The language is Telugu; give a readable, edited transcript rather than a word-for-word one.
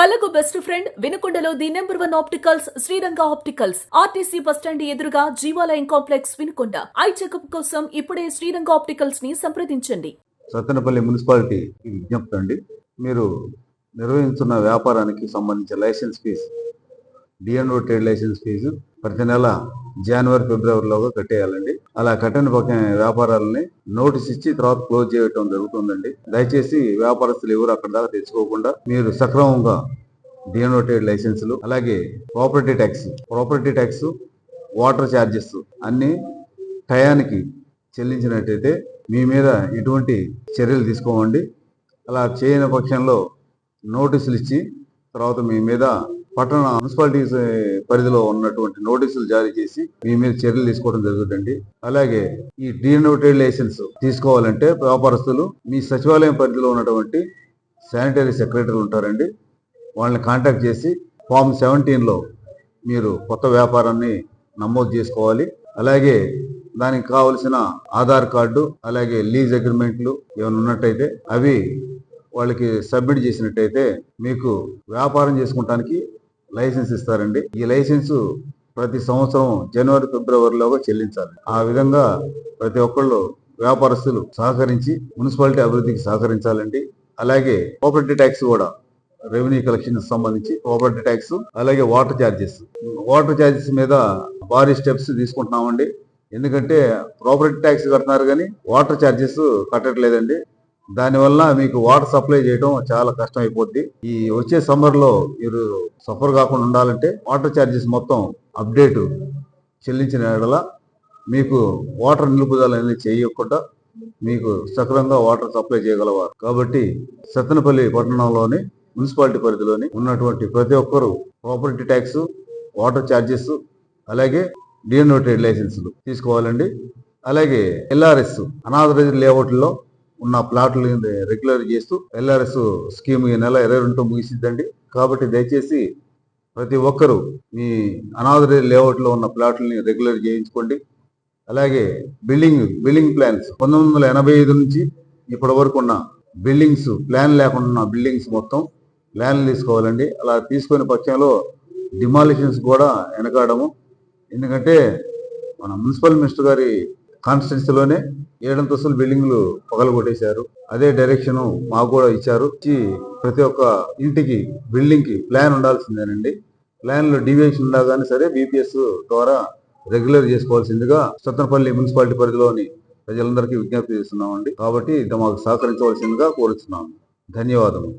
కళ్ళకు బెస్ట్ ఫ్రెండ్ వినుకొండలో the number 1 opticals Sriranga opticals RTC bus stand ఎదురుగా Jeevalayam complex Vinukonda. Eye checkup కోసం ఇప్పుడే శ్రీరంగ ఆప్టికల్స్ ని సంప్రదించండి. సత్తెనపల్లి మున్సిపాలిటీ విజ్ఞప్తి అండి. మీరు నిర్వహించున్న వ్యాపారానికి సంబంధించిన licence fee, DNO trade licence fee ప్రతి నెల జనవరి ఫిబ్రవరిలోగా కట్టేయాలండి. అలా కట్టిన పక్కన వ్యాపారాలని నోటీస్ ఇచ్చి తర్వాత క్లోజ్ చేయటం జరుగుతుందండి. దయచేసి వ్యాపారస్తులు ఎవరు అక్కడ దాకా తెచ్చుకోకుండా మీరు సక్రమంగా డిఎన్ఓ ట్రేడ్ లైసెన్సులు, అలాగే ప్రాపర్టీ ట్యాక్స్, వాటర్ ఛార్జెస్ అన్ని టయానికి చెల్లించినట్టయితే మీ మీద ఎటువంటి చర్యలు తీసుకోమండి. అలా చేయని పక్షంలో నోటీసులు ఇచ్చి తర్వాత మీ మీద పట్టణ మున్సిపాలిటీస్ పరిధిలో ఉన్నటువంటి నోటీసులు జారీ చేసి మీ మీద చర్యలు తీసుకోవడం జరుగుతుంది. అలాగే ఈ డిఎన్ఓ ట్రేడ్ లైసెన్స్ తీసుకోవాలంటే వ్యాపారస్తులు మీ సచివాలయం పరిధిలో ఉన్నటువంటి శానిటరీ సెక్రటరీలు ఉంటారండి, వాళ్ళని కాంటాక్ట్ చేసి ఫామ్ 17లో మీరు కొత్త వ్యాపారాన్ని నమోదు చేసుకోవాలి. అలాగే దానికి కావలసిన ఆధార్ కార్డు, అలాగే లీజ్ అగ్రిమెంట్లు ఏమైనా ఉన్నట్టయితే అవి వాళ్ళకి సబ్మిట్ చేసినట్టయితే మీకు వ్యాపారం చేసుకుంటానికి లైసెన్స్ ఇస్తారండి. ఈ లైసెన్సు ప్రతి సంవత్సరం జనవరి ఫిబ్రవరిలోగా చెల్లించాలి. ఆ విధంగా ప్రతి ఒక్కళ్ళు వ్యాపారస్తులు సహకరించి మున్సిపాలిటీ అభివృద్ధికి సహకరించాలండి. అలాగే ప్రాపర్టీ ట్యాక్స్ కూడా రెవెన్యూ కలెక్షన్ సంబంధించి ప్రాపర్టీ ట్యాక్స్, అలాగే వాటర్ ఛార్జెస్ మీద భారీ స్టెప్స్ తీసుకుంటున్నామండి. ఎందుకంటే ప్రాపర్టీ ట్యాక్స్ కడుతున్నారు కానీ వాటర్ ఛార్జెస్ కట్టట్లేదండి. దానివల్ల మీకు వాటర్ సప్లై చేయడం చాలా కష్టం అయిపోద్ది. ఈ వచ్చే సమ్మర్ లో మీరు సఫర్ కాకుండా ఉండాలంటే వాటర్ ఛార్జెస్ మొత్తం అప్డేట్ చెల్లించిన యెడల మీకు వాటర్ నిలుపుదల అనేది చేయకుండా మీకు సక్రమంగా వాటర్ సప్లై చేయగలవారు. కాబట్టి సత్తెనపల్లి పట్టణంలోని మున్సిపాలిటీ పరిధిలోని ఉన్నటువంటి ప్రతి ఒక్కరూ ప్రాపర్టీ ట్యాక్స్, వాటర్ ఛార్జెస్, అలాగే డిఎన్ఓ ట్రేడ్ లైసెన్సులు తీసుకోవాలండి. అలాగే ఎల్ఆర్ఎస్ అనాథరైజ్డ్ లేఅవుట్లో ఉన్న ప్లాట్లు రెగ్యులర్ చేస్తూ ఎల్ఆర్ఎస్ స్కీమ్ ఈ నెల 22 ముగిసిద్దండి. కాబట్టి దయచేసి ప్రతి ఒక్కరూ మీ అనాథరైజ్డ్ లేఅవుట్లో ఉన్న ప్లాట్లని రెగ్యులర్ చేయించుకోండి. అలాగే బిల్డింగ్ ప్లాన్స్ 1985 నుంచి ఇప్పటి వరకు ఉన్న బిల్డింగ్స్, ప్లాన్ లేకుండా ఉన్న బిల్డింగ్స్ మొత్తం ప్లాన్లు తీసుకోవాలండి. అలా తీసుకునే పక్షంలో డిమాలిషన్స్ కూడా వెనకాడము. ఎందుకంటే మన మున్సిపల్ మినిస్టర్ గారి కాన్స్టిట్యున్సీలోనే 7 అంతస్తుల బిల్డింగ్లు పగలగొట్టేశారు. అదే డైరెక్షన్ మాకు కూడా ఇచ్చారు. ప్రతి ఒక్క ఇంటికి, బిల్డింగ్ కి ప్లాన్ ఉండాల్సిందేనండి. ప్లాన్ లో డీవియేషన్ ఉన్నా కానీ సరే బీపీఎస్ ద్వారా రెగ్యులర్ చేసుకోవాల్సిందిగా సత్తెనపల్లి మున్సిపాలిటీ పరిధిలోని ప్రజలందరికీ విజ్ఞప్తి చేస్తున్నామండి. కాబట్టి ఇది మాకు సహకరించవలసిందిగా కోరుతున్నాము. ధన్యవాదములు.